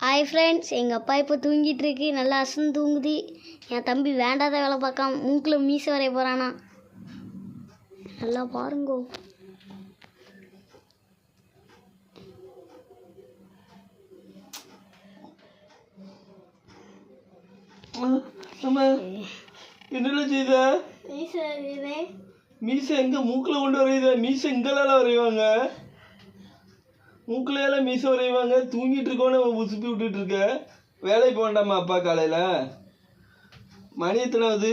Hi friends, எங்கள் அப்பா இப்போ தூங்கிட்டு இருக்கு. நல்லா அசந்து தூங்குது. என் தம்பி வேண்டாத வேலை பார்க்காம மூக்கில் மீசை வரைய போகிறானா. நல்லா பாருங்கோ. என்ன செய்த? மீசை எங்க மூக்கில் கொண்டு வரையுத? மீசை இங்கெல்லாம் வரைவாங்க, மூக்கில் எல்லாம் மீசை வரைவாங்க. தூங்கிட்டு இருக்கோன்னு உசுப்பி விட்டுட்டு இருக்க. வேலைக்கு போக வேண்டாமா அப்பா? காலையில் மணி எத்தனாவது?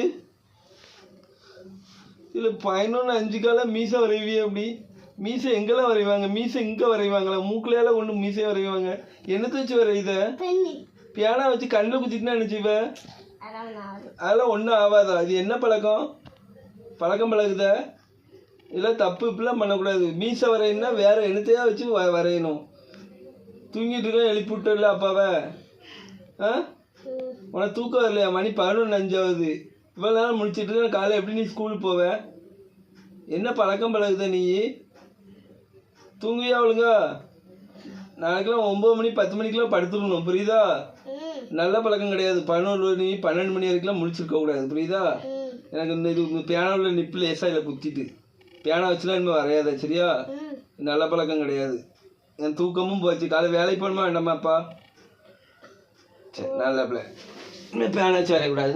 இல்லை 11:05 காலம் மீசை வரைவியே. அப்படி மீசை எங்கெல்லாம் வரைவாங்க? மீசை இங்கே வரைவாங்களா? மூக்கில் எல்லாம் கொண்டு மீசையை வரைவாங்க. என்னத்தை வச்சு வரையுத? பியானா வச்சு கண்ணில் குத்திட்டுனா நினச்சிவ? அதெல்லாம் ஒன்றும் ஆகாதா? இது என்ன பழக்கம்? பழகுத? இதெல்லாம் தப்பு. இப்படிலாம் பண்ணக்கூடாது. மீசை வரையணும்னா வேற என்னத்தையா வச்சு வரையணும். தூங்கிட்டு இருக்க எழுப்பி விட்டல அப்பாவை. உனக்கு தூக்கம் வரலையா? மணி 11:05. இவ்வளோ நேரம் முடிச்சுட்டு இருக்க. காலையில் எப்படி நீ ஸ்கூலுக்கு போவ? என்ன பழக்கம் பழகுத நீ? தூங்குவியா ஒழுங்கா? நாளைக்கெல்லாம் 9 மணி 10 மணிக்கெல்லாம் படுத்துடணும், புரியுதா? நல்ல பழக்கம் கிடையாது. 11 மணி 12 மணி வரைக்கும்லாம் முடிச்சிருக்க கூடாது, புரியுதா? எனக்கு இந்த இது பியானோவில் நிப்பில் லேசாக இதில் குத்திட்டு பியானோ வச்சுலாம் இனிமேல் வரையாத, சரியா? நல்ல பழக்கம் கிடையாது. என் தூக்கமும் போச்சு. காலை வேலைக்கு போகணுமா வேண்டாமாப்பா? சரி, நல்ல பிள்ளை. இனிமேல் பியானோ வச்சு வரையக்கூடாது.